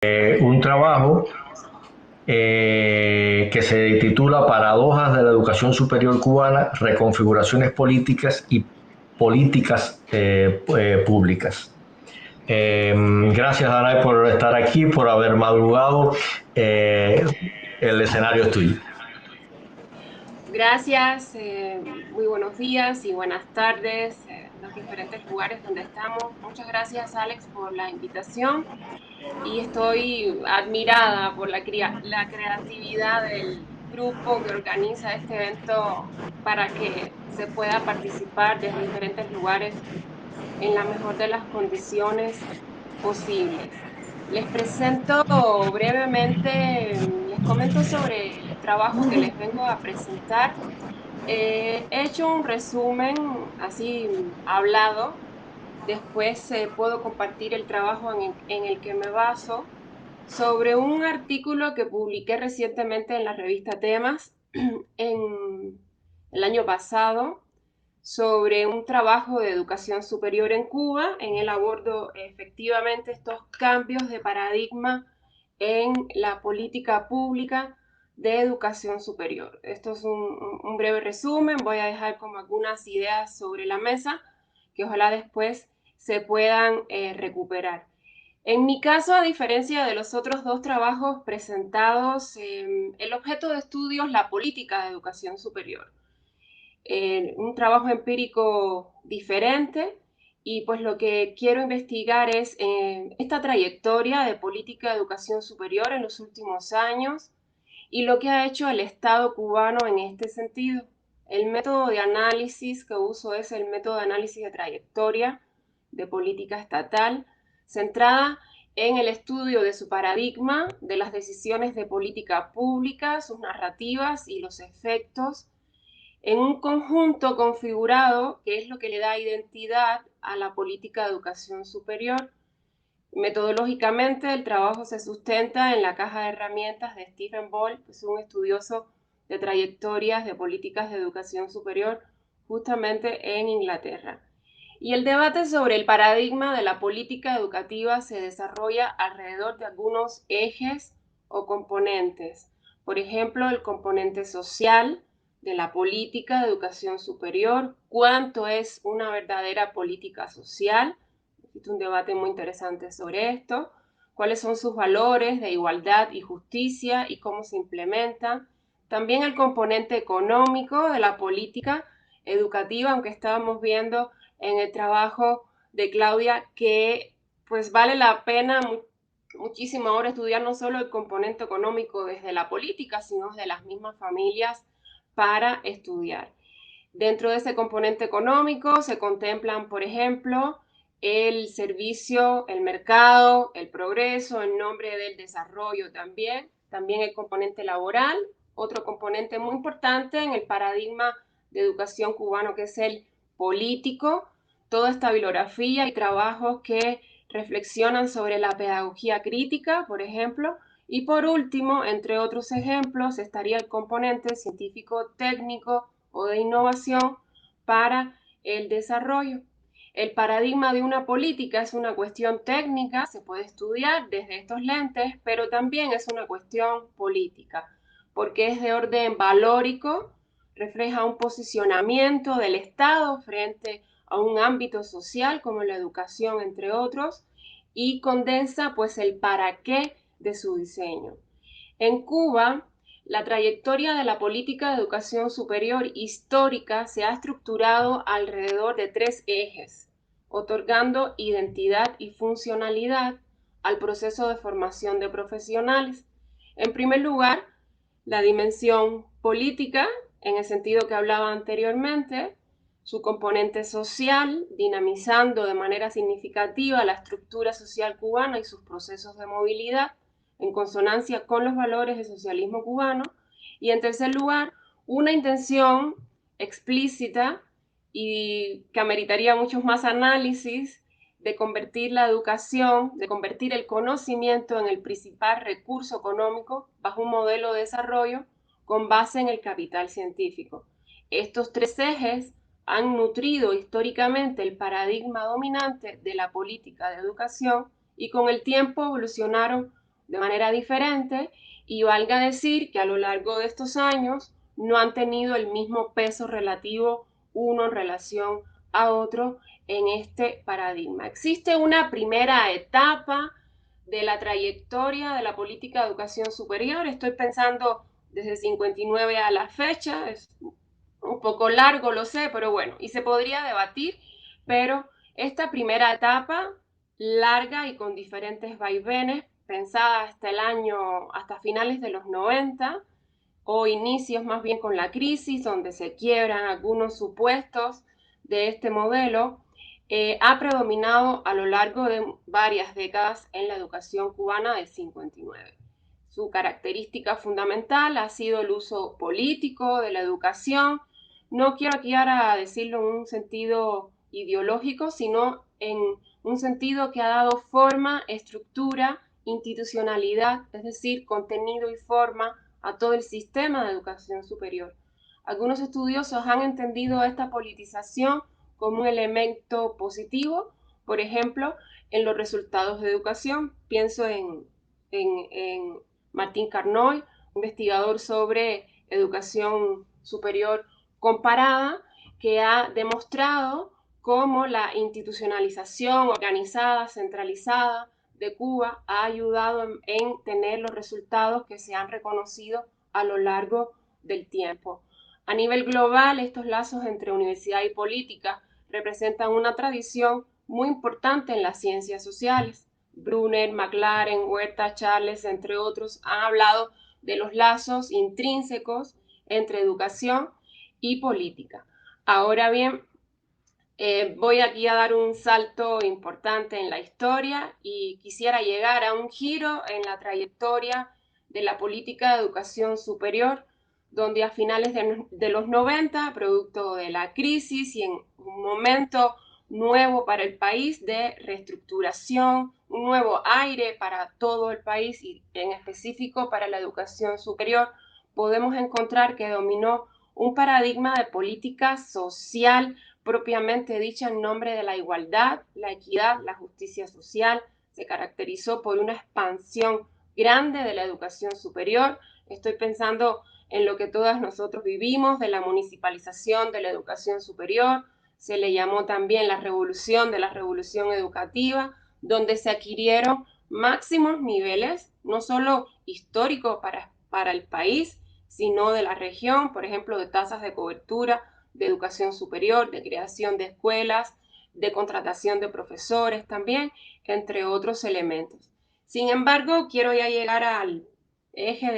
un trabajo que se titula Paradojas de la educación superior cubana, reconfiguraciones políticas y políticas públicas. Gracias, Danay, por estar aquí, por haber madrugado. Eh, el escenario es tuyo. Gracias, muy buenos días y buenas tardes en los diferentes lugares donde estamos. Muchas gracias, Alex, por la invitación y estoy admirada por la creatividad del grupo que organiza este evento para que se pueda participar desde diferentes lugares en la mejor de las condiciones posibles. Les presento brevemente, les comento sobre el trabajo que les vengo a presentar. He hecho un resumen así hablado. Después puedo compartir el trabajo en el que me baso sobre un artículo que publiqué recientemente en la revista Temas en el año pasado sobre un trabajo de educación superior en Cuba. En el abordo efectivamente estos cambios de paradigma en la política pública de educación superior. Esto es un breve resumen, voy a dejar como algunas ideas sobre la mesa que ojalá después se puedan recuperar. En mi caso, a diferencia de los otros dos trabajos presentados, el objeto de estudio es la política de educación superior. Un trabajo empírico diferente y pues lo que quiero investigar es esta trayectoria de política de educación superior en los últimos años y lo que ha hecho el Estado cubano en este sentido. El método de análisis que uso es el método de análisis de trayectoria de política estatal, centrada en el estudio de su paradigma, de las decisiones de política pública, sus narrativas y los efectos en un conjunto configurado que es lo que le da identidad a la política de educación superior. Metodológicamente, el trabajo se sustenta en la caja de herramientas de Stephen Ball, que es un estudioso de trayectorias de políticas de educación superior justamente en Inglaterra. Y el debate sobre el paradigma de la política educativa se desarrolla alrededor de algunos ejes o componentes. Por ejemplo, el componente social de la política de educación superior, cuánto es una verdadera política social. Existe un debate muy interesante sobre esto. Cuáles son sus valores de igualdad y justicia y cómo se implementan. También el componente económico de la política educativa, aunque estábamos viendo en el trabajo de Claudia que pues vale la pena muchísimo ahora estudiar no solo el componente económico desde la política, sino desde las mismas familias para estudiar. Dentro de ese componente económico se contemplan, por ejemplo, el servicio, el mercado, el progreso en nombre del desarrollo también el componente laboral, otro componente muy importante en el paradigma de educación cubano que es el político, toda esta bibliografía y trabajos que reflexionan sobre la pedagogía crítica, por ejemplo, y por último, entre otros ejemplos, estaría el componente científico técnico o de innovación para el desarrollo. El paradigma de una política es una cuestión técnica, se puede estudiar desde estos lentes, pero también es una cuestión política, porque es de orden valórico, refleja un posicionamiento del Estado frente a un ámbito social como la educación, entre otros, y condensa pues el para qué de su diseño. En Cuba, la trayectoria de la política de educación superior histórica se ha estructurado alrededor de tres ejes, otorgando identidad y funcionalidad al proceso de formación de profesionales. En primer lugar, la dimensión política, en el sentido que hablaba anteriormente, su componente social, dinamizando de manera significativa la estructura social cubana y sus procesos de movilidad, en consonancia con los valores del socialismo cubano. Y en tercer lugar, una intención explícita y que ameritaría muchos más análisis de convertir la educación, de convertir el conocimiento en el principal recurso económico bajo un modelo de desarrollo con base en el capital científico. Estos tres ejes han nutrido históricamente el paradigma dominante de la política de educación y con el tiempo evolucionaron de manera diferente, y valga decir que a lo largo de estos años no han tenido el mismo peso relativo uno en relación a otro en este paradigma. Existe una primera etapa de la trayectoria de la política de educación superior. Estoy pensando desde 59 a la fecha, es un poco largo, lo sé, pero bueno, y se podría debatir, pero esta primera etapa, larga y con diferentes vaivenes, pensada hasta finales de los 90, o inicios más bien con la crisis, donde se quiebran algunos supuestos de este modelo, ha predominado a lo largo de varias décadas en la educación cubana del 59. Su característica fundamental ha sido el uso político de la educación. No quiero aquí ahora decirlo en un sentido ideológico, sino en un sentido que ha dado forma, estructura, institucionalidad, es decir, contenido y forma a todo el sistema de educación superior. Algunos estudiosos han entendido esta politización como un elemento positivo, por ejemplo, en los resultados de educación. Pienso en Martín Carnoy, investigador sobre educación superior comparada, que ha demostrado cómo la institucionalización organizada, centralizada de Cuba ha ayudado en tener los resultados que se han reconocido a lo largo del tiempo. A nivel global, estos lazos entre universidad y política representan una tradición muy importante en las ciencias sociales. Brunner, McLaren, Huerta, Charles, entre otros, han hablado de los lazos intrínsecos entre educación y política. Ahora bien, voy aquí a dar un salto importante en la historia y quisiera llegar a un giro en la trayectoria de la política de educación superior, donde a finales de los 90, producto de la crisis y en un momento nuevo para el país de reestructuración, un nuevo aire para todo el país y en específico para la educación superior, podemos encontrar que dominó un paradigma de política social propiamente dicha en nombre de la igualdad, la equidad, la justicia social. Se caracterizó por una expansión grande de la educación superior. Estoy pensando en lo que todas nosotros vivimos, de la municipalización de la educación superior. Se le llamó también la revolución de la revolución educativa, donde se adquirieron máximos niveles, no solo históricos para el país, sino de la región, por ejemplo, de tasas de cobertura, de educación superior, de creación de escuelas, de contratación de profesores también, entre otros elementos. Sin embargo, quiero ya llegar al eje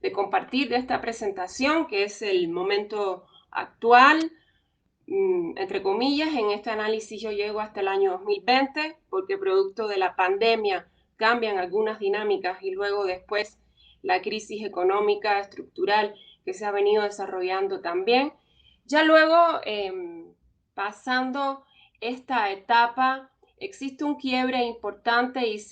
de compartir de esta presentación, que es el momento actual, entre comillas. En este análisis yo llego hasta el año 2020, porque producto de la pandemia cambian algunas dinámicas y luego después la crisis económica estructural que se ha venido desarrollando también. Ya luego, pasando esta etapa, existe un quiebre importante y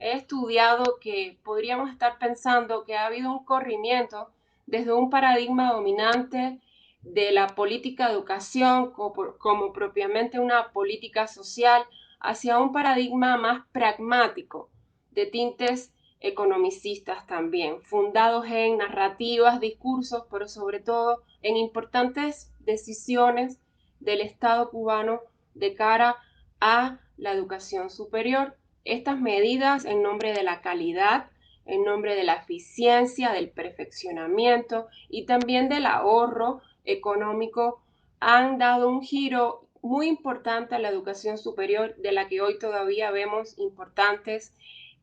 he estudiado que podríamos estar pensando que ha habido un corrimiento desde un paradigma dominante de la política de educación como propiamente una política social hacia un paradigma más pragmático de tintes economicistas también, fundados en narrativas, discursos, pero sobre todo en importantes decisiones del Estado cubano de cara a la educación superior. Estas medidas en nombre de la calidad, en nombre de la eficiencia, del perfeccionamiento y también del ahorro económico han dado un giro muy importante a la educación superior, de la que hoy todavía vemos importantes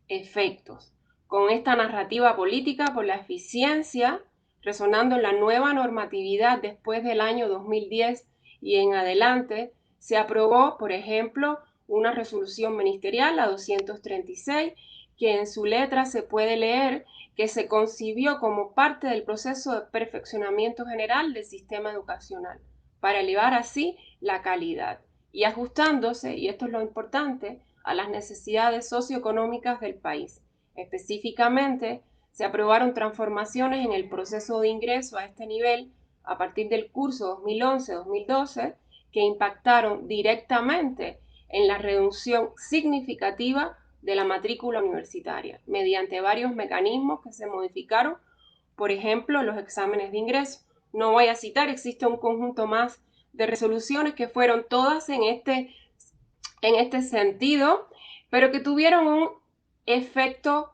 efectos. Con esta narrativa política por la eficiencia, resonando en la nueva normatividad después del año 2010 y en adelante, se aprobó, por ejemplo, una resolución ministerial, la 236, que en su letra se puede leer que se concibió como parte del proceso de perfeccionamiento general del sistema educacional, para elevar así la calidad y ajustándose, y esto es lo importante, a las necesidades socioeconómicas del país. Específicamente, se aprobaron transformaciones en el proceso de ingreso a este nivel a partir del curso 2011-2012 que impactaron directamente en la reducción significativa de la matrícula universitaria, mediante varios mecanismos que se modificaron, por ejemplo, los exámenes de ingreso. No voy a citar, existe un conjunto más de resoluciones que fueron todas en este sentido, pero que tuvieron un efecto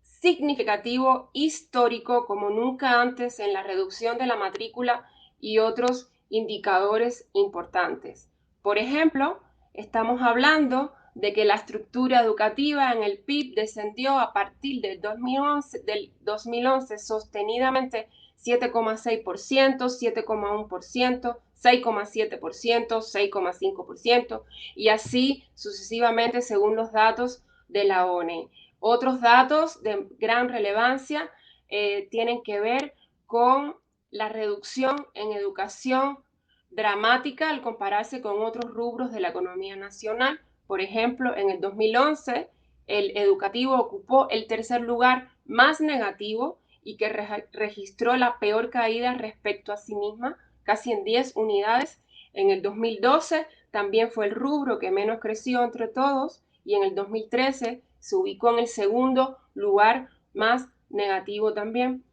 significativo, histórico, como nunca antes en la reducción de la matrícula y otros indicadores importantes. Por ejemplo, estamos hablando de que la estructura educativa en el PIB descendió a partir del 2011 sostenidamente 7,6%, 7,1%, 6,7%, 6,5% y así sucesivamente según los datos de la ONE. Otros datos de gran relevancia tienen que ver con la reducción en educación dramática al compararse con otros rubros de la economía nacional. Por ejemplo, en el 2011 el educativo ocupó el tercer lugar más negativo y que registró la peor caída respecto a sí misma, casi en 10 unidades. En el 2012 también fue el rubro que menos creció entre todos y en el 2013 se ubicó en el segundo lugar más negativo también.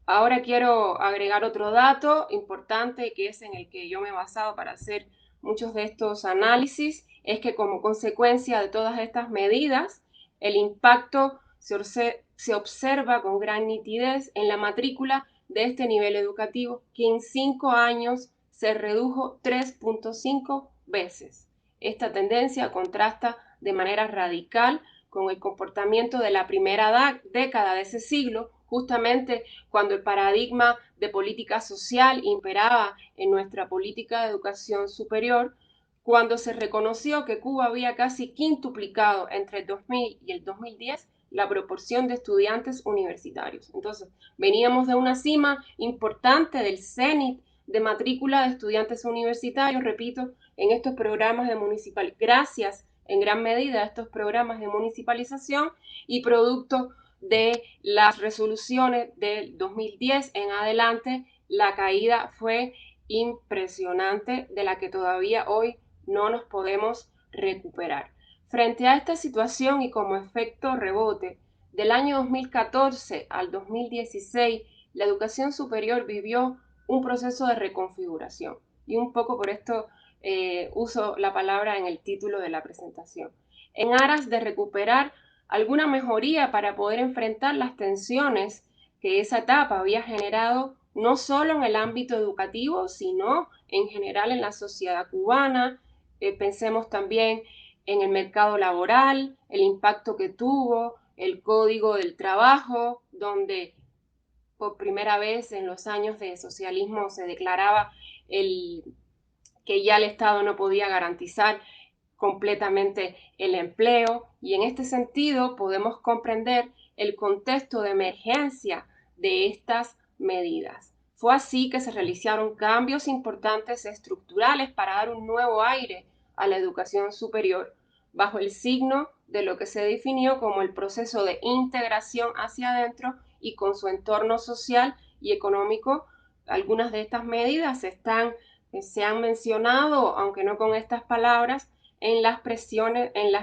Ahora quiero agregar otro dato importante que es en el que yo me he basado para hacer muchos de estos análisis, es que como consecuencia de todas estas medidas, el impacto se observa con gran nitidez en la matrícula de este nivel educativo, que en 5 años se redujo 3,5 veces. Esta tendencia contrasta de manera radical con el comportamiento de la primera década de ese siglo, justamente cuando el paradigma de política social imperaba en nuestra política de educación superior, cuando se reconoció que Cuba había casi quintuplicado entre el 2000 y el 2010 la proporción de estudiantes universitarios. Entonces, veníamos de una cima importante del cenit de matrícula de estudiantes universitarios, repito, en estos programas de municipal, gracias en gran medida a estos programas de municipalización y producto de las resoluciones del 2010 en adelante, la caída fue impresionante de la que todavía hoy no nos podemos recuperar. Frente a esta situación y como efecto rebote, del año 2014 al 2016, la educación superior vivió un proceso de reconfiguración. Y un poco por esto uso la palabra en el título de la presentación. En aras de recuperar alguna mejoría para poder enfrentar las tensiones que esa etapa había generado no solo en el ámbito educativo, sino en general en la sociedad cubana. Pensemos también en el mercado laboral, el impacto que tuvo, el Código del Trabajo, donde por primera vez en los años de socialismo se declaraba que ya el Estado no podía garantizar completamente el empleo y en este sentido podemos comprender el contexto de emergencia de estas medidas. Fue así que se realizaron cambios importantes estructurales para dar un nuevo aire a la educación superior bajo el signo de lo que se definió como el proceso de integración hacia adentro y con su entorno social y económico. Algunas de estas medidas se han mencionado, aunque no con estas palabras, en las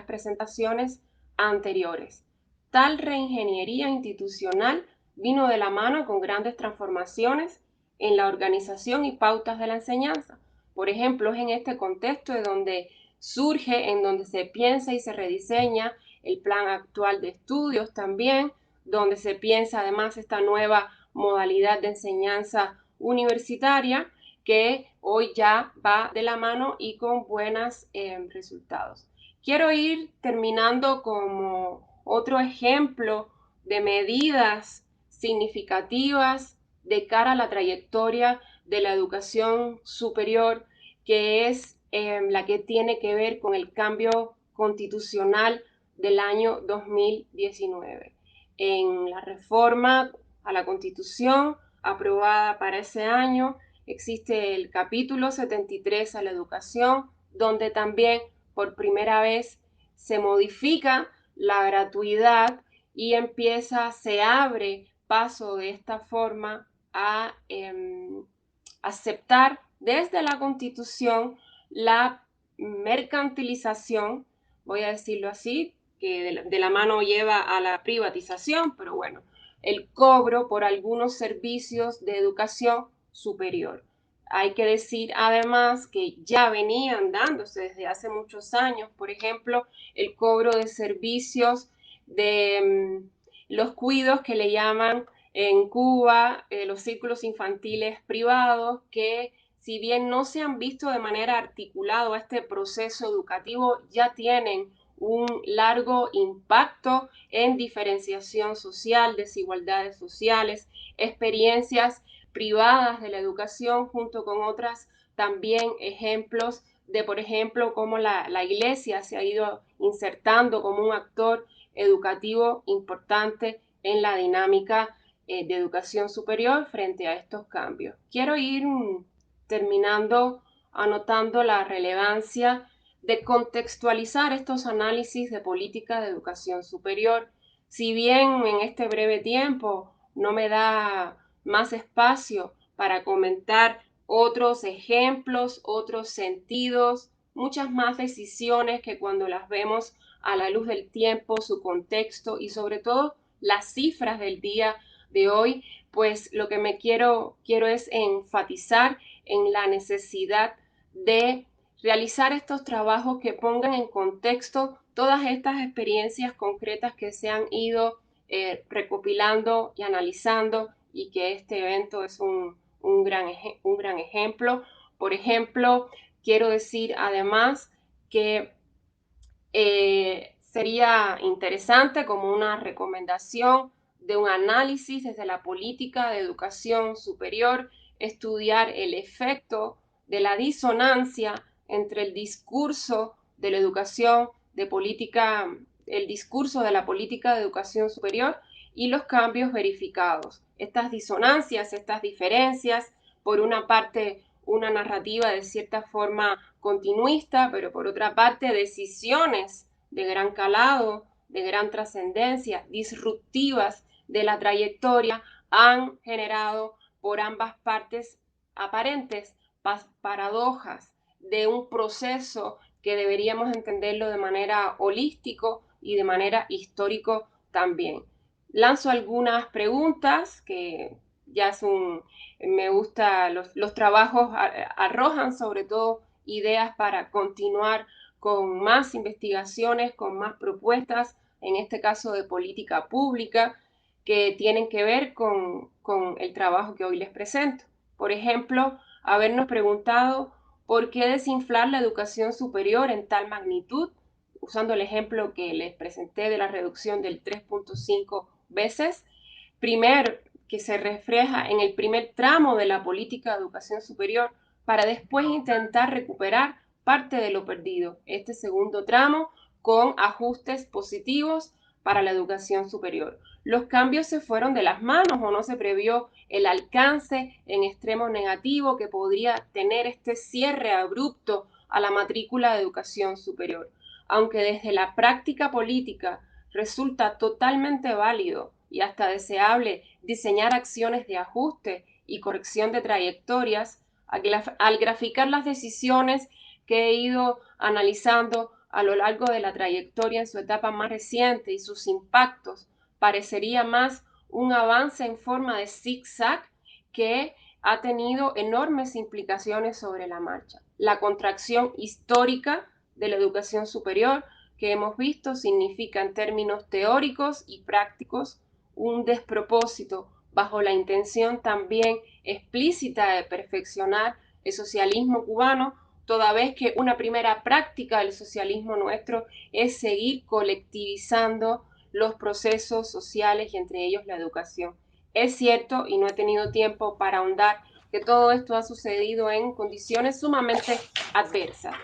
presentaciones anteriores. Tal reingeniería institucional vino de la mano con grandes transformaciones en la organización y pautas de la enseñanza. Por ejemplo, es en este contexto de donde surge, en donde se piensa y se rediseña el plan actual de estudios también, donde se piensa además esta nueva modalidad de enseñanza universitaria que hoy ya va de la mano y con buenos resultados. Quiero ir terminando como otro ejemplo de medidas significativas de cara a la trayectoria de la educación superior, que es la que tiene que ver con el cambio constitucional del año 2019. En la reforma a la Constitución aprobada para ese año, existe el capítulo 73 a la educación, donde también por primera vez se modifica la gratuidad y se abre paso de esta forma a aceptar desde la Constitución la mercantilización, voy a decirlo así, que de la mano lleva a la privatización, pero bueno, el cobro por algunos servicios de educación superior. Hay que decir además que ya venían dándose desde hace muchos años, por ejemplo, el cobro de servicios de los cuidos que le llaman en Cuba los círculos infantiles privados, que si bien no se han visto de manera articulada a este proceso educativo, ya tienen un largo impacto en diferenciación social, desigualdades sociales, experiencias privadas de la educación, junto con otras también ejemplos de, por ejemplo, cómo la iglesia se ha ido insertando como un actor educativo importante en la dinámica de educación superior frente a estos cambios. Quiero ir terminando anotando la relevancia de contextualizar estos análisis de política de educación superior. Si bien en este breve tiempo no me da más espacio para comentar otros ejemplos, otros sentidos, muchas más decisiones que cuando las vemos a la luz del tiempo, su contexto y sobre todo las cifras del día de hoy, pues lo que me quiero es enfatizar en la necesidad de realizar estos trabajos que pongan en contexto todas estas experiencias concretas que se han ido recopilando y analizando, y que este evento es un gran ejemplo. Por ejemplo, quiero decir además que sería interesante como una recomendación de un análisis desde la política de educación superior, estudiar el efecto de la disonancia entre el discurso de la educación de política, el discurso de la política de educación superior y los cambios verificados. Estas disonancias, estas diferencias, por una parte, una narrativa de cierta forma continuista, pero por otra parte, decisiones de gran calado, de gran trascendencia, disruptivas de la trayectoria, han generado por ambas partes aparentes paradojas de un proceso que deberíamos entenderlo de manera holístico y de manera histórico también. Lanzo algunas preguntas que ya son, me gusta, los trabajos arrojan sobre todo ideas para continuar con más investigaciones, con más propuestas, en este caso de política pública, que tienen que ver con el trabajo que hoy les presento. Por ejemplo, habernos preguntado por qué desinflar la educación superior en tal magnitud, usando el ejemplo que les presenté de la reducción del 3.5 veces. Primero, que se refleja en el primer tramo de la política de educación superior, para después intentar recuperar parte de lo perdido. Este segundo tramo con ajustes positivos para la educación superior. Los cambios se fueron de las manos o no se previó el alcance en extremo negativo que podría tener este cierre abrupto a la matrícula de educación superior. Aunque desde la práctica política resulta totalmente válido y hasta deseable diseñar acciones de ajuste y corrección de trayectorias, al graficar las decisiones que he ido analizando a lo largo de la trayectoria en su etapa más reciente y sus impactos, parecería más un avance en forma de zigzag que ha tenido enormes implicaciones sobre la marcha. La contracción histórica de la educación superior que hemos visto significa en términos teóricos y prácticos un despropósito bajo la intención también explícita de perfeccionar el socialismo cubano, toda vez que una primera práctica del socialismo nuestro es seguir colectivizando los procesos sociales y entre ellos la educación. Es cierto, y no he tenido tiempo para ahondar, que todo esto ha sucedido en condiciones sumamente adversas,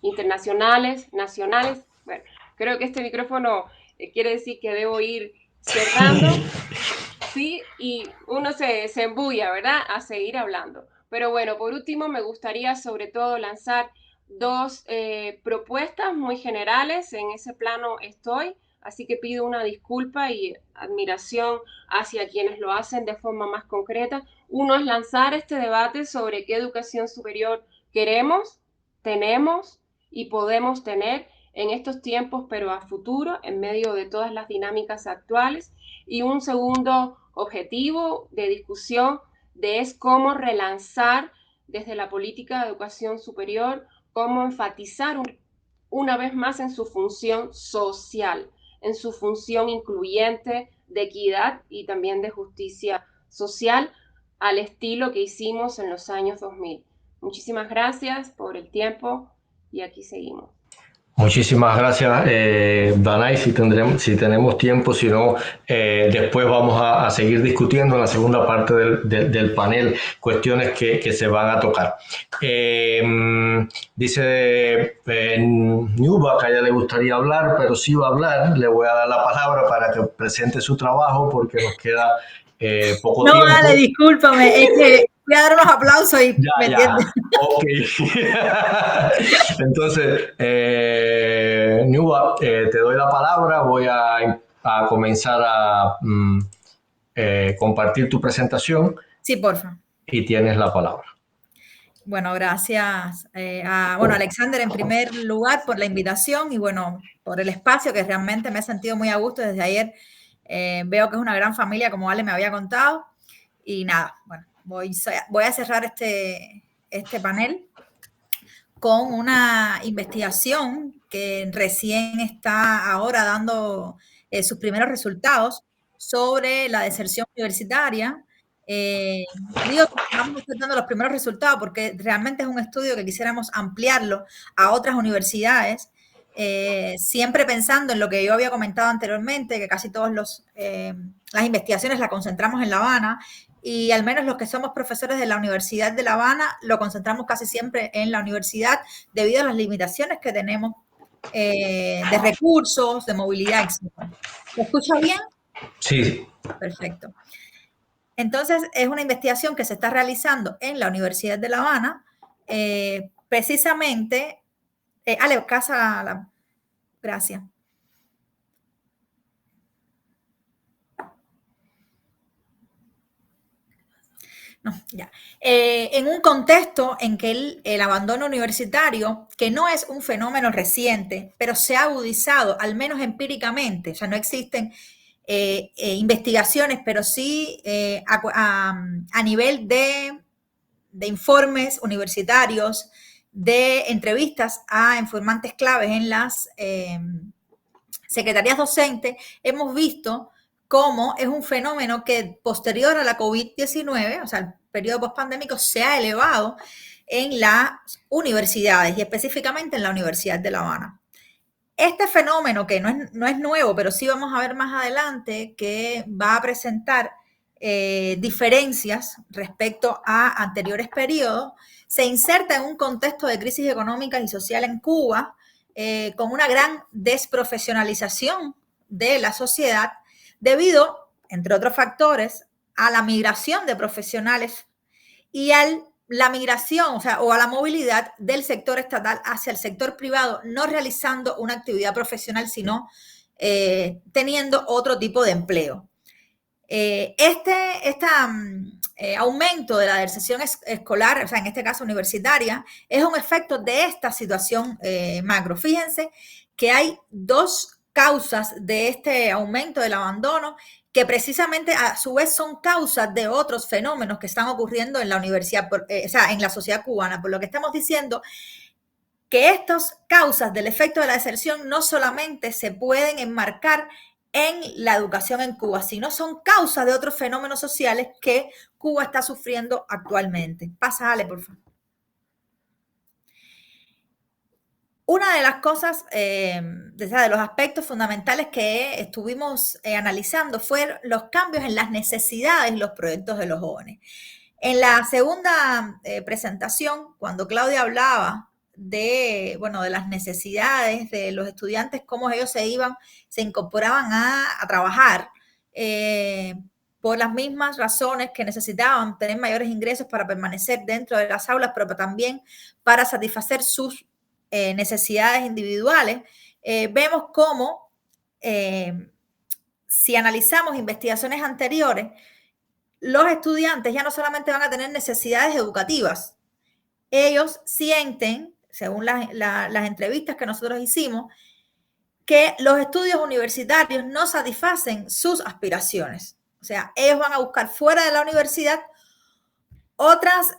internacionales, nacionales. Bueno, creo que este micrófono quiere decir que debo ir cerrando, sí, y uno se embulla, ¿verdad?, a seguir hablando. Pero bueno, por último, me gustaría sobre todo lanzar dos propuestas muy generales. En ese plano estoy, así que pido una disculpa y admiración hacia quienes lo hacen de forma más concreta. Uno es lanzar este debate sobre qué educación superior queremos, tenemos y podemos tener en estos tiempos, pero a futuro, en medio de todas las dinámicas actuales. Y un segundo objetivo de discusión es cómo relanzar desde la política de educación superior, cómo enfatizar una vez más en su función social, en su función incluyente de equidad y también de justicia social, al estilo que hicimos en los años 2000. Muchísimas gracias por el tiempo y aquí seguimos. Muchísimas gracias, Danay, si tenemos tiempo, si no, después vamos a seguir discutiendo en la segunda parte del panel cuestiones que se van a tocar. Dice Newba que a ella le gustaría hablar, pero sí va a hablar. Le voy a dar la palabra para que presente su trabajo porque nos queda poco tiempo. No, vale, discúlpame, es que voy a dar unos aplausos y ya, me entiendes. Ok. Entonces, Newba, te doy la palabra. Voy a comenzar a compartir tu presentación. Sí, porfa. Y tienes la palabra. Bueno, gracias bueno, Alexander, en primer lugar, por la invitación y bueno, por el espacio, que realmente me he sentido muy a gusto desde ayer. Veo que es una gran familia, como Ale me había contado. Y nada, bueno, voy a cerrar este panel con una investigación que recién está ahora dando sus primeros resultados sobre la deserción universitaria. Digo que estamos dando los primeros resultados porque realmente es un estudio que quisiéramos ampliarlo a otras universidades, siempre pensando en lo que yo había comentado anteriormente, que casi todas las investigaciones las concentramos en La Habana, y al menos los que somos profesores de la Universidad de La Habana lo concentramos casi siempre en la universidad debido a las limitaciones que tenemos de recursos, de movilidad, etc. ¿Se escucha bien? Sí. Perfecto. Entonces, es una investigación que se está realizando en la Universidad de La Habana, precisamente. Ale, gracias. No, ya. En un contexto en que el abandono universitario, que no es un fenómeno reciente, pero se ha agudizado, al menos empíricamente, o sea, no existen investigaciones, pero sí a nivel de informes universitarios, de entrevistas a informantes claves en las secretarías docentes, hemos visto cómo es un fenómeno que posterior a la COVID-19, o sea, el periodo postpandémico, se ha elevado en las universidades y específicamente en la Universidad de La Habana. Este fenómeno, que no es nuevo, pero sí vamos a ver más adelante, que va a presentar diferencias respecto a anteriores periodos, se inserta en un contexto de crisis económica y social en Cuba, con una gran desprofesionalización de la sociedad debido, entre otros factores, a la migración de profesionales y la migración, o a la movilidad del sector estatal hacia el sector privado, no realizando una actividad profesional, sino teniendo otro tipo de empleo. Aumento de la deserción escolar, o sea, en este caso universitaria, es un efecto de esta situación macro. Fíjense que hay dos causas de este aumento del abandono que precisamente a su vez son causas de otros fenómenos que están ocurriendo en la universidad, o sea, en la sociedad cubana. Por lo que estamos diciendo que estas causas del efecto de la deserción no solamente se pueden enmarcar en la educación en Cuba, sino son causas de otros fenómenos sociales que Cuba está sufriendo actualmente. Pasa, Ale, por favor. Una de las cosas, de los aspectos fundamentales que estuvimos analizando fueron los cambios en las necesidades y los proyectos de los jóvenes. En la segunda presentación, cuando Claudia hablaba de las necesidades de los estudiantes, cómo ellos se incorporaban a trabajar por las mismas razones que necesitaban tener mayores ingresos para permanecer dentro de las aulas, pero también para satisfacer sus necesidades individuales, vemos cómo, si analizamos investigaciones anteriores, los estudiantes ya no solamente van a tener necesidades educativas, ellos sienten según las entrevistas que nosotros hicimos, que los estudios universitarios no satisfacen sus aspiraciones. O sea, ellos van a buscar fuera de la universidad otras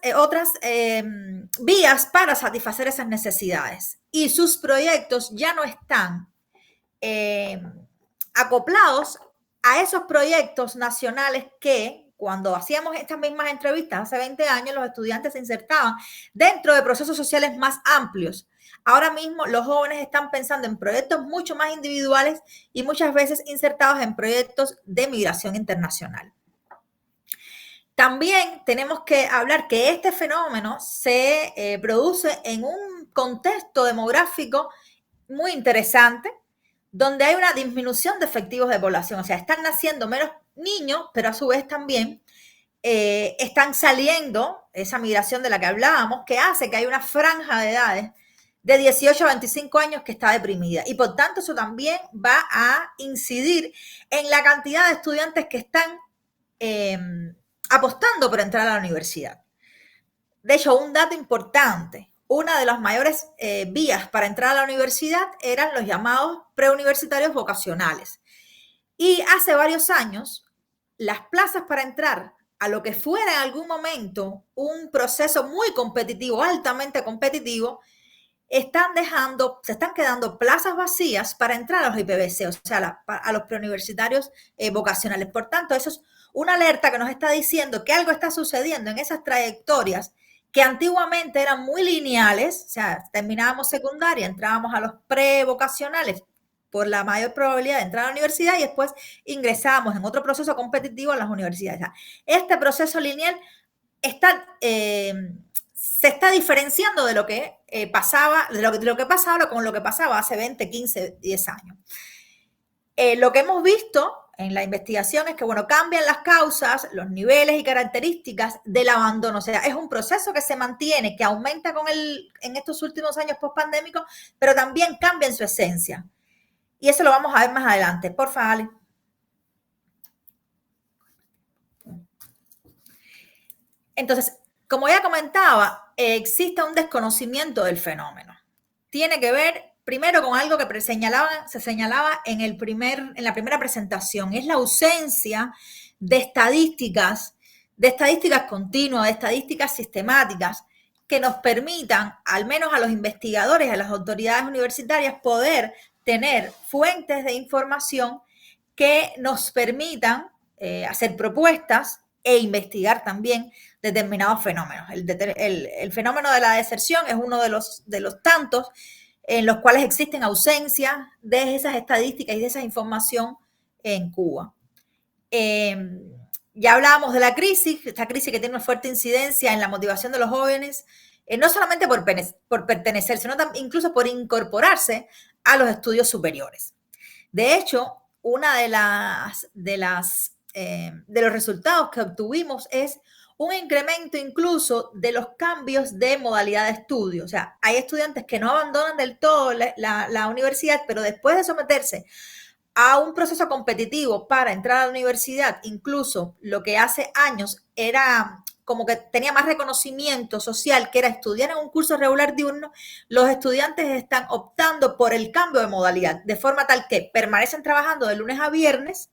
vías para satisfacer esas necesidades. Y sus proyectos ya no están acoplados a esos proyectos nacionales que, cuando hacíamos estas mismas entrevistas hace 20 años, los estudiantes se insertaban dentro de procesos sociales más amplios. Ahora mismo los jóvenes están pensando en proyectos mucho más individuales y muchas veces insertados en proyectos de migración internacional. También tenemos que hablar que este fenómeno se produce en un contexto demográfico muy interesante, donde hay una disminución de efectivos de población. O sea, están naciendo menos niños, pero a su vez también están saliendo, esa migración de la que hablábamos, que hace que hay una franja de edades de 18 a 25 años que está deprimida. Y por tanto, eso también va a incidir en la cantidad de estudiantes que están apostando por entrar a la universidad. De hecho, un dato importante, una de las mayores vías para entrar a la universidad eran los llamados preuniversitarios vocacionales. Y hace varios años, las plazas para entrar a lo que fuera en algún momento un proceso muy competitivo, altamente competitivo, se están quedando plazas vacías para entrar a los IPVC, o sea, a los preuniversitarios vocacionales. Por tanto, eso es una alerta que nos está diciendo que algo está sucediendo en esas trayectorias que antiguamente eran muy lineales, o sea, terminábamos secundaria, entrábamos a los prevocacionales por la mayor probabilidad de entrar a la universidad y después ingresábamos en otro proceso competitivo a las universidades. O sea, este proceso lineal se está diferenciando de lo que pasaba, de lo que pasaba con lo que pasaba hace 20, 15, 10 años. Lo que hemos visto en la investigación es que, bueno, cambian las causas, los niveles y características del abandono. O sea, es un proceso que se mantiene, que aumenta en estos últimos años post-pandémicos, pero también cambia en su esencia. Y eso lo vamos a ver más adelante. Por favor, Ale. Entonces, como ya comentaba, existe un desconocimiento del fenómeno. Tiene que ver primero con algo que se señalaba en la primera presentación, es la ausencia de estadísticas continuas, de estadísticas sistemáticas que nos permitan, al menos a los investigadores, a las autoridades universitarias, poder tener fuentes de información que nos permitan hacer propuestas e investigar también determinados fenómenos. El fenómeno de la deserción es uno de los tantos en los cuales existen ausencias de esas estadísticas y de esa información en Cuba. Ya hablábamos de la crisis, esta crisis que tiene una fuerte incidencia en la motivación de los jóvenes, no solamente por pertenecer, sino incluso por incorporarse a los estudios superiores. De hecho, una de los resultados que obtuvimos es un incremento incluso de los cambios de modalidad de estudio. O sea, hay estudiantes que no abandonan del todo la universidad, pero después de someterse a un proceso competitivo para entrar a la universidad, incluso lo que hace años era como que tenía más reconocimiento social, que era estudiar en un curso regular diurno, los estudiantes están optando por el cambio de modalidad, de forma tal que permanecen trabajando de lunes a viernes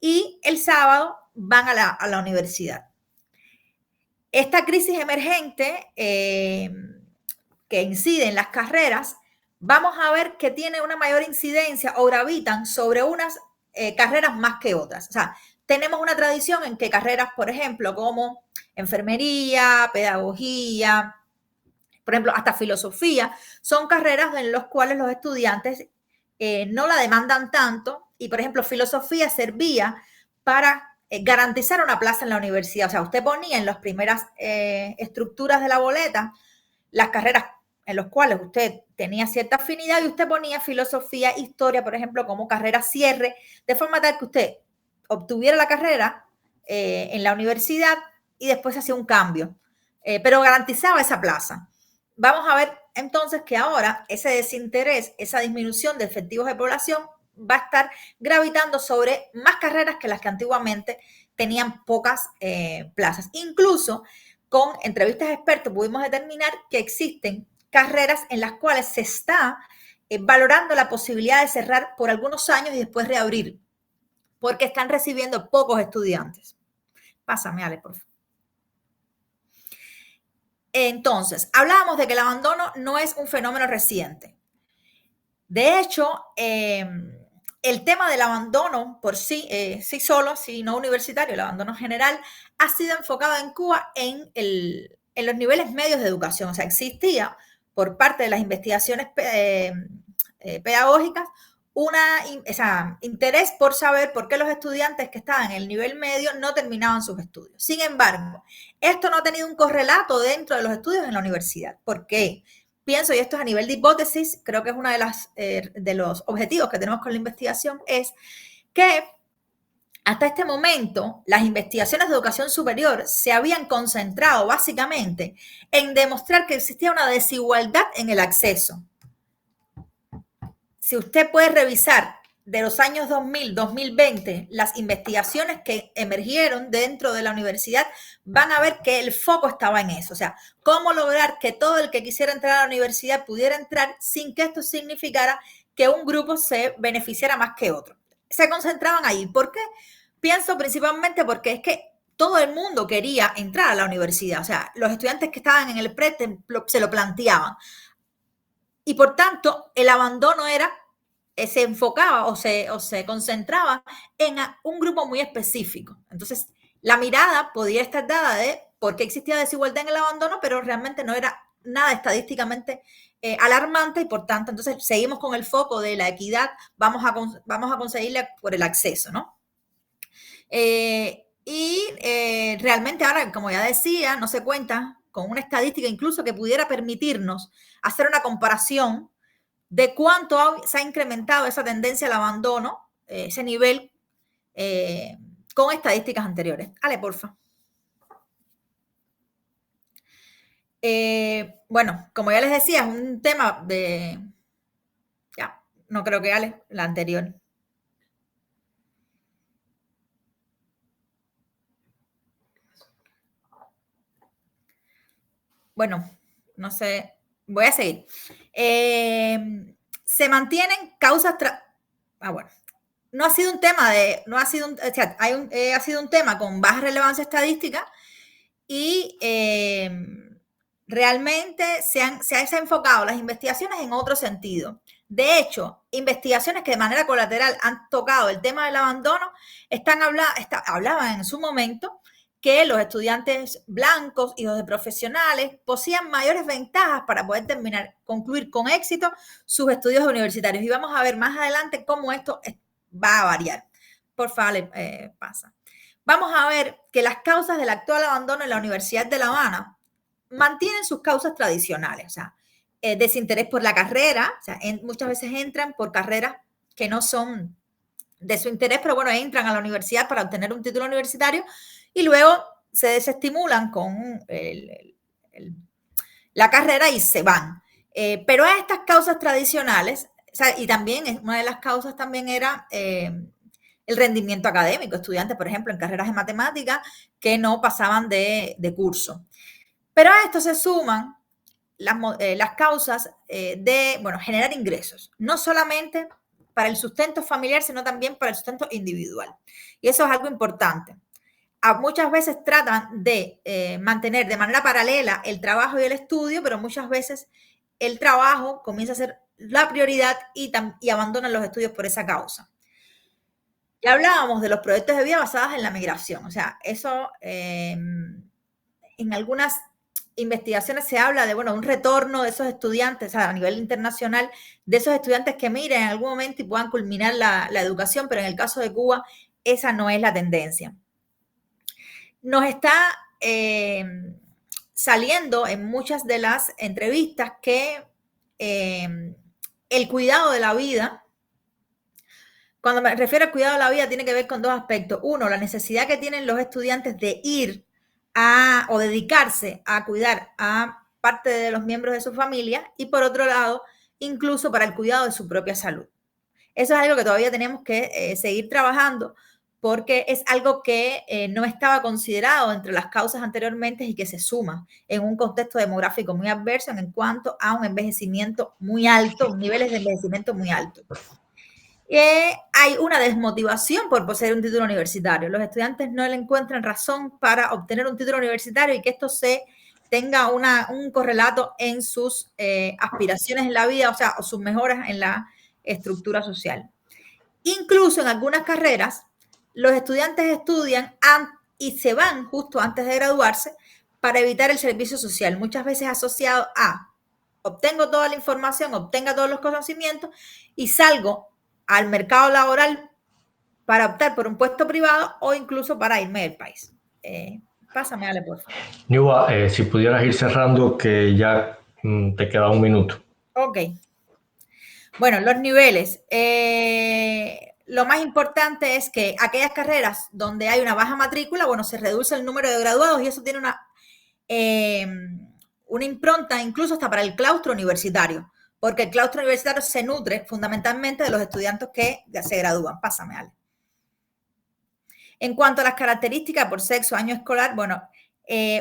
y el sábado van a la universidad. Esta crisis emergente que incide en las carreras, vamos a ver que tiene una mayor incidencia o gravitan sobre unas carreras más que otras. O sea, tenemos una tradición en que carreras, por ejemplo, como enfermería, pedagogía, por ejemplo, hasta filosofía, son carreras en las cuales los estudiantes no la demandan tanto y, por ejemplo, filosofía servía para garantizar una plaza en la universidad. O sea, usted ponía en las primeras estructuras de la boleta las carreras en las cuales usted tenía cierta afinidad y usted ponía filosofía, historia, por ejemplo, como carrera cierre, de forma tal que usted obtuviera la carrera en la universidad y después hacía un cambio, pero garantizaba esa plaza. Vamos a ver entonces que ahora ese desinterés, esa disminución de efectivos de población va a estar gravitando sobre más carreras que las que antiguamente tenían pocas plazas. Incluso con entrevistas de expertos pudimos determinar que existen carreras en las cuales se está valorando la posibilidad de cerrar por algunos años y después reabrir, porque están recibiendo pocos estudiantes. Pásame, Ale, por favor. Entonces, hablábamos de que el abandono no es un fenómeno reciente. De hecho, el tema del abandono por sí solo, sí no universitario, el abandono general, ha sido enfocado en Cuba en los niveles medios de educación. O sea, existía por parte de las investigaciones pedagógicas interés por saber por qué los estudiantes que estaban en el nivel medio no terminaban sus estudios. Sin embargo, esto no ha tenido un correlato dentro de los estudios en la universidad. ¿Por qué? Pienso, y esto es a nivel de hipótesis, creo que es uno de los objetivos que tenemos con la investigación, es que hasta este momento las investigaciones de educación superior se habían concentrado básicamente en demostrar que existía una desigualdad en el acceso. Si usted puede revisar de los años 2000, 2020, las investigaciones que emergieron dentro de la universidad, van a ver que el foco estaba en eso. O sea, cómo lograr que todo el que quisiera entrar a la universidad pudiera entrar sin que esto significara que un grupo se beneficiara más que otro. Se concentraban ahí. ¿Por qué? Pienso principalmente porque es que todo el mundo quería entrar a la universidad. O sea, los estudiantes que estaban en el pre se lo planteaban. Y por tanto, el abandono se enfocaba o se concentraba en un grupo muy específico. Entonces, la mirada podía estar dada de por qué existía desigualdad en el abandono, pero realmente no era nada estadísticamente alarmante y por tanto, entonces seguimos con el foco de la equidad, vamos a conseguirla por el acceso, ¿no? Realmente ahora, como ya decía, no se cuenta con una estadística incluso que pudiera permitirnos hacer una comparación de cuánto se ha incrementado esa tendencia al abandono, ese nivel, con estadísticas anteriores. Ale, porfa. Bueno, como ya les decía, es un tema de... Ya, no creo que Ale, la anterior. Bueno, no sé, voy a seguir. Se mantienen causas... bueno, no ha sido un tema ha sido un tema con baja relevancia estadística y realmente se ha enfocado las investigaciones en otro sentido. De hecho, investigaciones que de manera colateral han tocado el tema del abandono hablaban en su momento que los estudiantes blancos y los de profesionales poseían mayores ventajas para poder concluir con éxito sus estudios universitarios. Y vamos a ver más adelante cómo esto va a variar. Por favor, pasa. Vamos a ver que las causas del actual abandono en la Universidad de La Habana mantienen sus causas tradicionales, o sea, desinterés por la carrera, o sea, muchas veces entran por carreras que no son de su interés, pero bueno, entran a la universidad para obtener un título universitario y luego se desestimulan con la carrera y se van. Pero a estas causas tradicionales, o sea, y también una de las causas también era el rendimiento académico, estudiantes, por ejemplo, en carreras de matemáticas que no pasaban de curso. Pero a esto se suman las causas de, generar ingresos, no solamente para el sustento familiar, sino también para el sustento individual. Y eso es algo importante. Muchas veces tratan de mantener de manera paralela el trabajo y el estudio, pero muchas veces el trabajo comienza a ser la prioridad y abandonan los estudios por esa causa. Ya hablábamos de los proyectos de vida basados en la migración. O sea, eso en algunas investigaciones se habla de, un retorno de esos estudiantes a nivel internacional, de esos estudiantes que migren en algún momento y puedan culminar la educación, pero en el caso de Cuba, esa no es la tendencia. Nos está saliendo en muchas de las entrevistas que el cuidado de la vida, cuando me refiero al cuidado de la vida, tiene que ver con dos aspectos. Uno, la necesidad que tienen los estudiantes de ir o dedicarse a cuidar a parte de los miembros de su familia y por otro lado, incluso para el cuidado de su propia salud. Eso es algo que todavía tenemos que seguir trabajando porque es algo que no estaba considerado entre las causas anteriormente y que se suma en un contexto demográfico muy adverso en cuanto a un envejecimiento muy alto, niveles de envejecimiento muy altos. Hay una desmotivación por poseer un título universitario. Los estudiantes no le encuentran razón para obtener un título universitario y que esto se tenga un correlato en sus aspiraciones en la vida, o sea, o sus mejoras en la estructura social. Incluso en algunas carreras, los estudiantes estudian y se van justo antes de graduarse para evitar el servicio social, muchas veces asociado a obtengo toda la información, obtenga todos los conocimientos y salgo al mercado laboral para optar por un puesto privado o incluso para irme del país. Pásame, Ale, por favor. Niwa, si pudieras ir cerrando, que ya te queda un minuto. Ok. Bueno, los niveles. Lo más importante es que aquellas carreras donde hay una baja matrícula, bueno, se reduce el número de graduados y eso tiene una impronta incluso hasta para el claustro universitario, porque el claustro universitario se nutre fundamentalmente de los estudiantes que se gradúan. Pásame, Ale. En cuanto a las características por sexo, año escolar, bueno,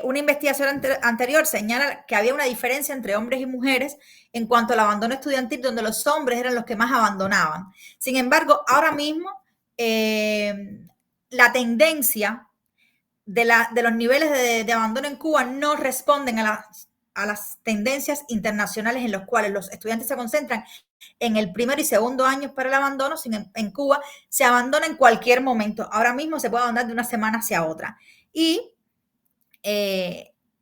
una investigación anterior señala que había una diferencia entre hombres y mujeres en cuanto al abandono estudiantil, donde los hombres eran los que más abandonaban. Sin embargo, ahora mismo la tendencia de los niveles de abandono en Cuba no responden a las tendencias internacionales en los cuales los estudiantes se concentran en el primer y segundo año para el abandono. En Cuba se abandona en cualquier momento. Ahora mismo se puede abandonar de una semana hacia otra. Y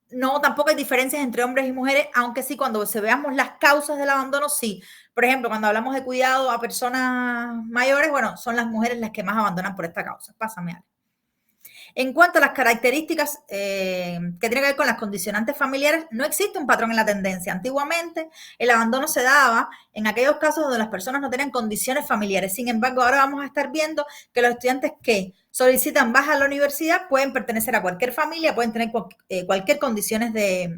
no, tampoco hay diferencias entre hombres y mujeres, aunque sí, cuando se veamos las causas del abandono, sí. Por ejemplo, cuando hablamos de cuidado a personas mayores, bueno, son las mujeres las que más abandonan por esta causa. Pásame, Ale. En cuanto a las características que tienen que ver con las condicionantes familiares, no existe un patrón en la tendencia. Antiguamente, el abandono se daba en aquellos casos donde las personas no tenían condiciones familiares. Sin embargo, ahora vamos a estar viendo que los estudiantes que solicitan baja a la universidad pueden pertenecer a cualquier familia, pueden tener cualquier condiciones de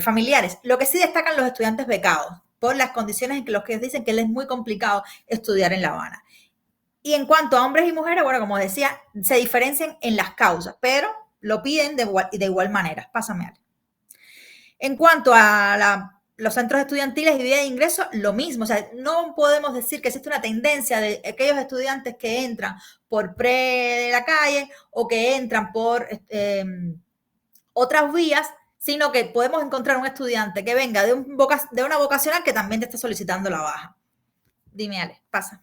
familiares. Lo que sí destacan los estudiantes becados por las condiciones en los que dicen que les es muy complicado estudiar en La Habana. Y en cuanto a hombres y mujeres, bueno, como decía, se diferencian en las causas, pero lo piden de igual manera. Pásame, Ale. En cuanto a los centros estudiantiles y vía de ingreso, lo mismo. O sea, no podemos decir que existe una tendencia de aquellos estudiantes que entran por pre de la calle o que entran por otras vías, sino que podemos encontrar un estudiante que venga de una vocacional que también te esté solicitando la baja. Dime, Ale, pasa.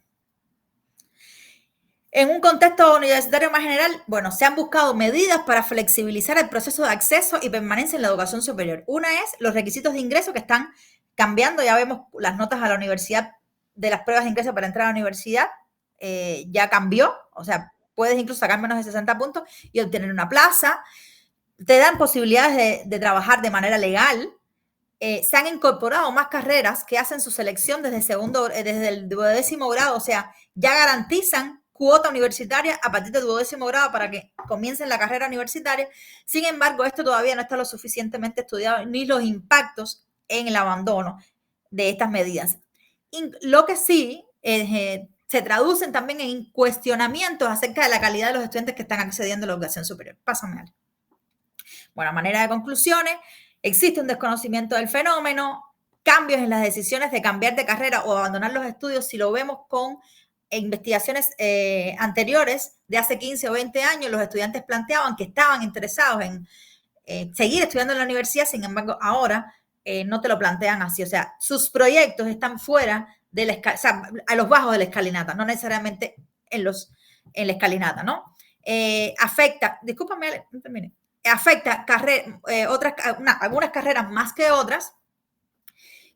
En un contexto universitario más general, bueno, se han buscado medidas para flexibilizar el proceso de acceso y permanencia en la educación superior. Una es los requisitos de ingreso que están cambiando. Ya vemos las notas a la universidad de las pruebas de ingreso para entrar a la universidad. Ya cambió. O sea, puedes incluso sacar menos de 60 puntos y obtener una plaza. Te dan posibilidades de trabajar de manera legal. Se han incorporado más carreras que hacen su selección desde el 12º grado. O sea, ya garantizan cuota universitaria a partir del 12º grado para que comiencen la carrera universitaria. Sin embargo, esto todavía no está lo suficientemente estudiado, ni los impactos en el abandono de estas medidas. Lo que sí se traducen también en cuestionamientos acerca de la calidad de los estudiantes que están accediendo a la educación superior. Pásame, Ale. Bueno, a manera de conclusiones, existe un desconocimiento del fenómeno, cambios en las decisiones de cambiar de carrera o abandonar los estudios, si lo vemos con investigaciones anteriores de hace 15 o 20 años, los estudiantes planteaban que estaban interesados en seguir estudiando en la universidad. Sin embargo, ahora no te lo plantean así. O sea, sus proyectos están fuera de o sea, a los bajos de la escalinata, no necesariamente en la escalinata, ¿no? Afecta, discúlpame, no termine, afecta algunas carreras más que otras.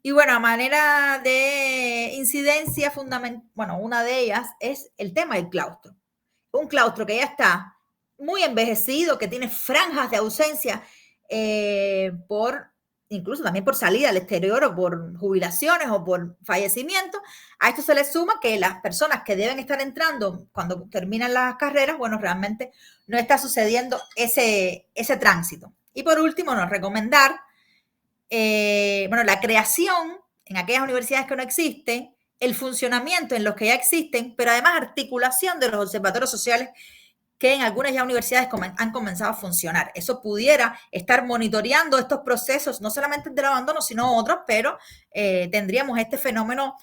Y bueno, a manera de incidencia fundamental, bueno, una de ellas es el tema del claustro. Un claustro que ya está muy envejecido, que tiene franjas de ausencia incluso también por salida al exterior o por jubilaciones o por fallecimiento. A esto se le suma que las personas que deben estar entrando cuando terminan las carreras, bueno, realmente no está sucediendo ese tránsito. Y por último, nos recomendar la creación en aquellas universidades que no existen el funcionamiento en los que ya existen, pero además articulación de los observatorios sociales que en algunas ya universidades han comenzado a funcionar. Eso pudiera estar monitoreando estos procesos, no solamente del abandono, sino otros, pero tendríamos este fenómeno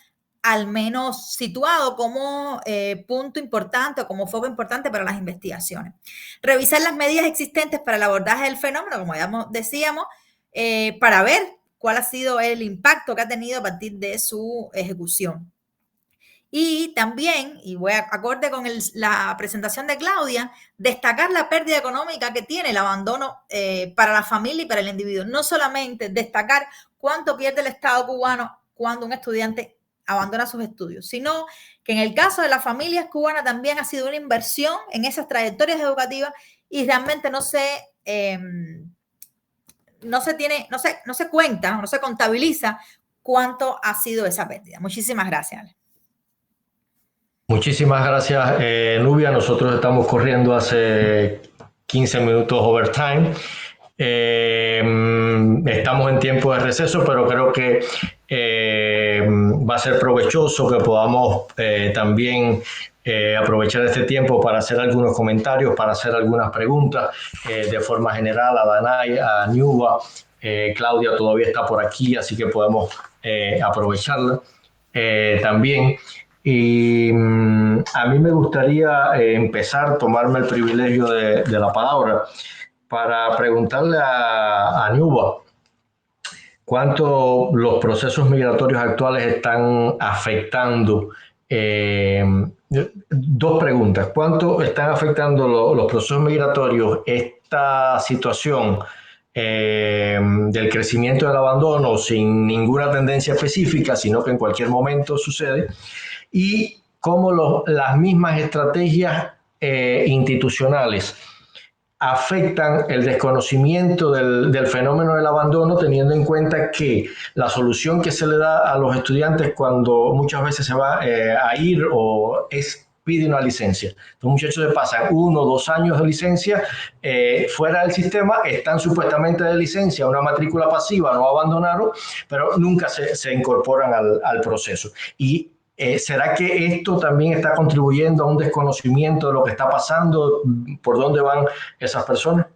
al menos situado como punto importante o como foco importante para las investigaciones. Revisar las medidas existentes para el abordaje del fenómeno, como ya decíamos, para ver cuál ha sido el impacto que ha tenido a partir de su ejecución. Y también, y voy a acorde con la presentación de Claudia, destacar la pérdida económica que tiene el abandono para la familia y para el individuo. No solamente destacar cuánto pierde el Estado cubano cuando un estudiante abandona sus estudios, sino que en el caso de las familias cubanas también ha sido una inversión en esas trayectorias educativas y realmente no se cuenta, no se contabiliza cuánto ha sido esa pérdida. Muchísimas gracias. Muchísimas gracias, Nubia. Nosotros estamos corriendo hace 15 minutos overtime. Estamos en tiempo de receso, pero creo que va a ser provechoso que podamos también aprovechar este tiempo para hacer algunos comentarios, para hacer algunas preguntas de forma general a Danay, a Nuba. Claudia todavía está por aquí, así que podemos aprovecharla también. Y a mí me gustaría empezar, tomarme el privilegio de la palabra para preguntarle a Nuba cuánto los procesos migratorios actuales están afectando. Dos preguntas. ¿Cuánto están afectando los procesos migratorios esta situación del crecimiento del abandono sin ninguna tendencia específica, sino que en cualquier momento sucede? Y cómo las mismas estrategias institucionales afectan el desconocimiento del fenómeno del abandono, teniendo en cuenta que la solución que se le da a los estudiantes cuando muchas veces se va a ir o pide una licencia. Los muchachos se pasan 1 o 2 años de licencia fuera del sistema, están supuestamente de licencia, una matrícula pasiva, no abandonaron, pero nunca se incorporan al proceso. Y ¿será que esto también está contribuyendo a un desconocimiento de lo que está pasando? ¿Por dónde van esas personas?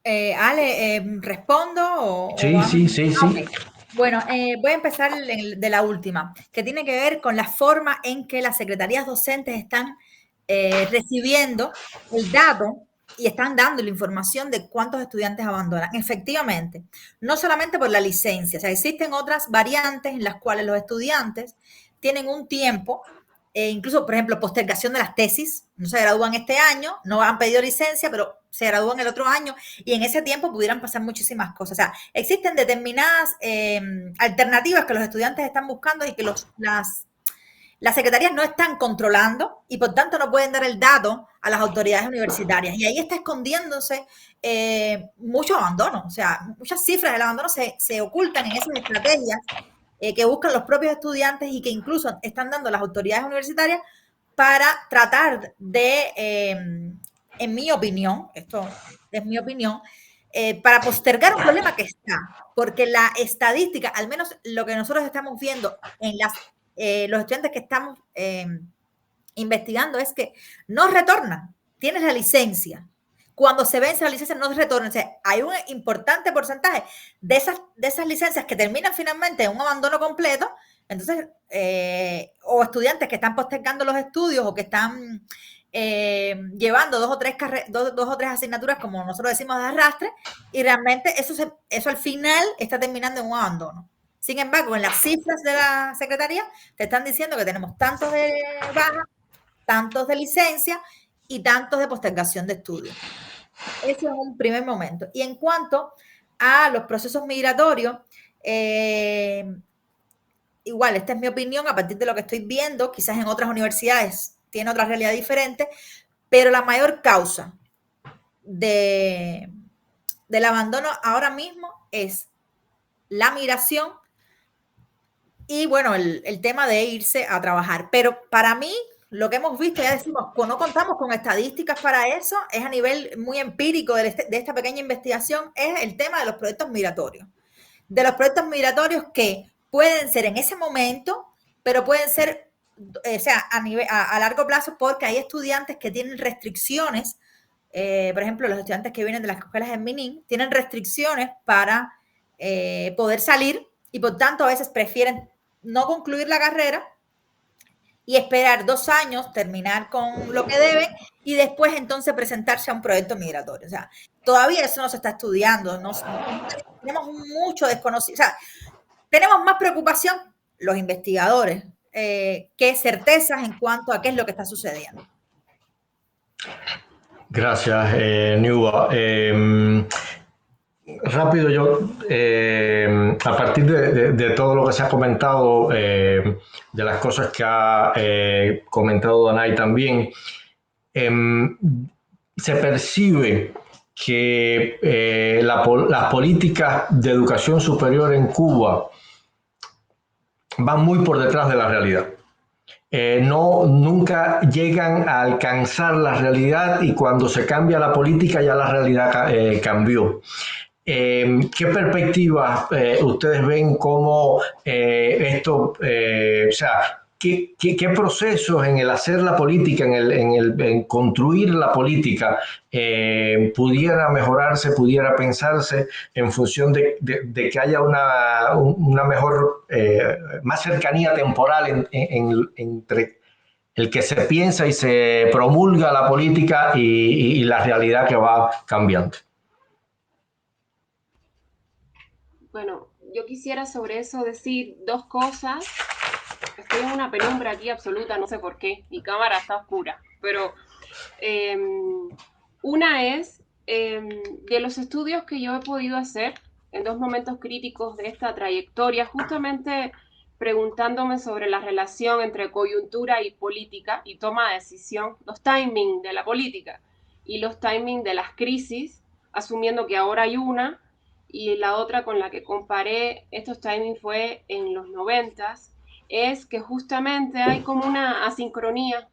Ale, ¿respondo? Sí. Okay. Bueno, voy a empezar de la última, que tiene que ver con la forma en que las secretarías docentes están recibiendo el dato y están dando la información de cuántos estudiantes abandonan. Efectivamente, no solamente por la licencia, o sea, existen otras variantes en las cuales los estudiantes tienen un tiempo, incluso, por ejemplo, postergación de las tesis, no se gradúan este año, no han pedido licencia, pero se gradúan el otro año y en ese tiempo pudieran pasar muchísimas cosas. O sea, existen determinadas alternativas que los estudiantes están buscando y que las secretarías no están controlando y por tanto no pueden dar el dato a las autoridades universitarias. Y ahí está escondiéndose mucho abandono. O sea, muchas cifras del abandono se ocultan en esas estrategias que buscan los propios estudiantes y que incluso están dando las autoridades universitarias para tratar de, en mi opinión, esto es mi opinión, para postergar un problema que está, porque la estadística, al menos lo que nosotros estamos viendo en los estudiantes que estamos investigando es que no retornan, tienes la licencia. Cuando se vence la licencia no retornan. O sea, hay un importante porcentaje de esas licencias que terminan finalmente en un abandono completo. Entonces, o estudiantes que están postergando los estudios o que están llevando dos o tres asignaturas, como nosotros decimos, de arrastre, y realmente eso al final está terminando en un abandono. Sin embargo, en las cifras de la Secretaría te están diciendo que tenemos tantos de baja, tantos de licencia y tantos de postergación de estudios. Eso es un primer momento. Y en cuanto a los procesos migratorios, igual, esta es mi opinión a partir de lo que estoy viendo, quizás en otras universidades tiene otra realidad diferente, pero la mayor causa del abandono ahora mismo es la migración y, bueno, el tema de irse a trabajar. Pero para mí, lo que hemos visto, ya decimos, no contamos con estadísticas para eso, es a nivel muy empírico de esta pequeña investigación, es el tema de los proyectos migratorios. De los proyectos migratorios que pueden ser en ese momento, pero pueden ser, o sea, a largo plazo, porque hay estudiantes que tienen restricciones. Por ejemplo, los estudiantes que vienen de las escuelas en Minin tienen restricciones para poder salir y por tanto a veces prefieren no concluir la carrera y esperar 2 años, terminar con lo que deben y después entonces presentarse a un proyecto migratorio. O sea, todavía eso no se está estudiando, tenemos mucho desconocido, o sea, tenemos más preocupación los investigadores que certezas en cuanto a qué es lo que está sucediendo. Gracias, Nuba. Rápido, yo, a partir de todo lo que se ha comentado, de las cosas que ha comentado Danay también, se percibe que las políticas de educación superior en Cuba van muy por detrás de la realidad. Nunca llegan a alcanzar la realidad y cuando se cambia la política ya la realidad cambió. ¿Qué perspectivas ustedes ven cómo esto, o sea, qué procesos en el hacer la política, en construir la política, pudiera mejorarse, pudiera pensarse en función de que haya una mejor, más cercanía temporal entre el que se piensa y se promulga la política y la realidad que va cambiando? Bueno, yo quisiera sobre eso decir dos cosas. Estoy en una penumbra aquí absoluta, no sé por qué. Mi cámara está oscura. Pero una es de los estudios que yo he podido hacer en dos momentos críticos de esta trayectoria, justamente preguntándome sobre la relación entre coyuntura y política y toma de decisión, los timings de la política y los timings de las crisis, asumiendo que ahora hay una, y la otra con la que comparé estos timings fue en los 90s, es que justamente hay como una asincronía,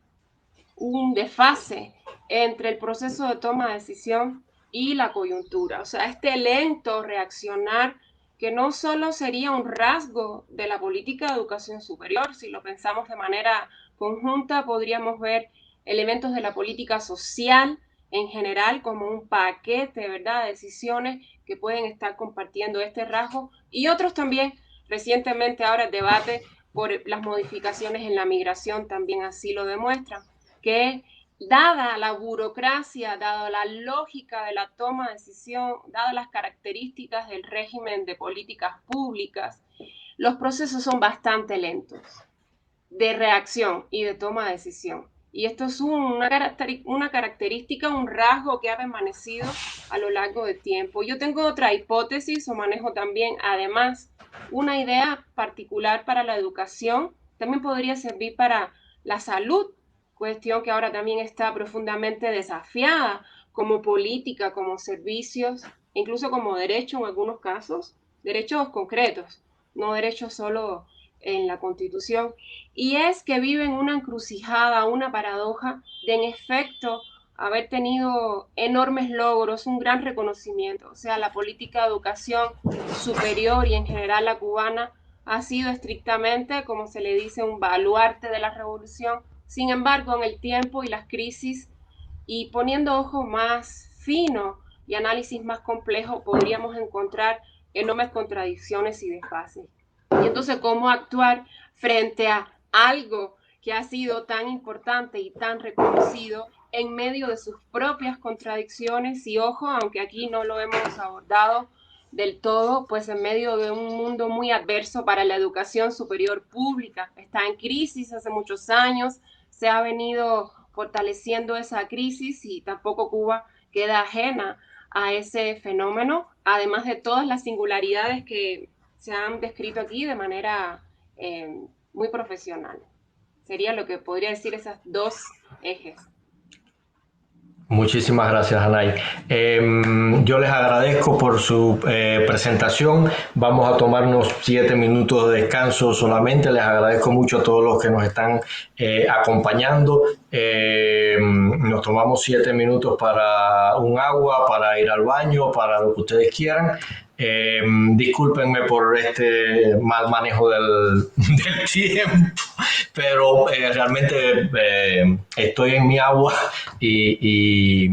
un desfase entre el proceso de toma de decisión y la coyuntura. O sea, este lento reaccionar que no solo sería un rasgo de la política de educación superior, si lo pensamos de manera conjunta, podríamos ver elementos de la política social en general como un paquete, ¿verdad?, de decisiones que pueden estar compartiendo este rasgo y otros también. Recientemente ahora el debate por las modificaciones en la migración también así lo demuestran, que dada la burocracia, dada la lógica de la toma de decisión, dadas las características del régimen de políticas públicas, los procesos son bastante lentos de reacción y de toma de decisión. Y esto es una característica, un rasgo que ha permanecido a lo largo del tiempo. Yo tengo otra hipótesis o manejo también, además, una idea particular para la educación. También podría servir para la salud, cuestión que ahora también está profundamente desafiada como política, como servicios, incluso como derecho en algunos casos, derechos concretos, no derechos solo en la Constitución, y es que vive en una encrucijada, una paradoja de en efecto haber tenido enormes logros, un gran reconocimiento. O sea, la política de educación superior y en general la cubana ha sido estrictamente, como se le dice, un baluarte de la revolución. Sin embargo, en el tiempo y las crisis y poniendo ojo más fino y análisis más complejo, podríamos encontrar enormes contradicciones y desfases. Y entonces, ¿cómo actuar frente a algo que ha sido tan importante y tan reconocido en medio de sus propias contradicciones? Y ojo, aunque aquí no lo hemos abordado del todo, pues en medio de un mundo muy adverso para la educación superior pública. Está en crisis hace muchos años, se ha venido fortaleciendo esa crisis y tampoco Cuba queda ajena a ese fenómeno, además de todas las singularidades que se han descrito aquí de manera muy profesional. Sería lo que podría decir esas dos ejes. Muchísimas gracias, Anay. Yo les agradezco por su presentación. Vamos a tomar unos 7 minutos de descanso solamente. Les agradezco mucho a todos los que nos están acompañando. Nos tomamos 7 minutos para un agua, para ir al baño, para lo que ustedes quieran. Discúlpenme por este mal manejo del tiempo, pero realmente estoy en mi agua y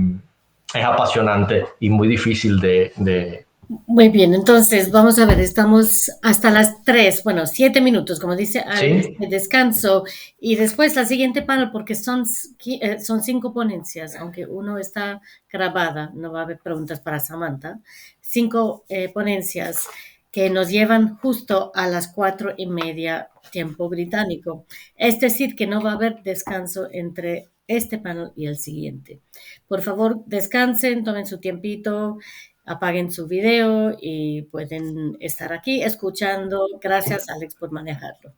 es apasionante y muy difícil de. Muy bien, entonces vamos a ver, estamos hasta las 3, bueno, 7 minutos, como dice Alex, ¿Sí? de descanso. Y después la siguiente panel, porque son 5 ponencias, aunque uno está grabada, no va a haber preguntas para Samantha. 5 ponencias que nos llevan justo a las 4:30 tiempo británico. Es decir, que no va a haber descanso entre este panel y el siguiente. Por favor, descansen, tomen su tiempito, apaguen su video y pueden estar aquí escuchando. Gracias, Alex, por manejarlo.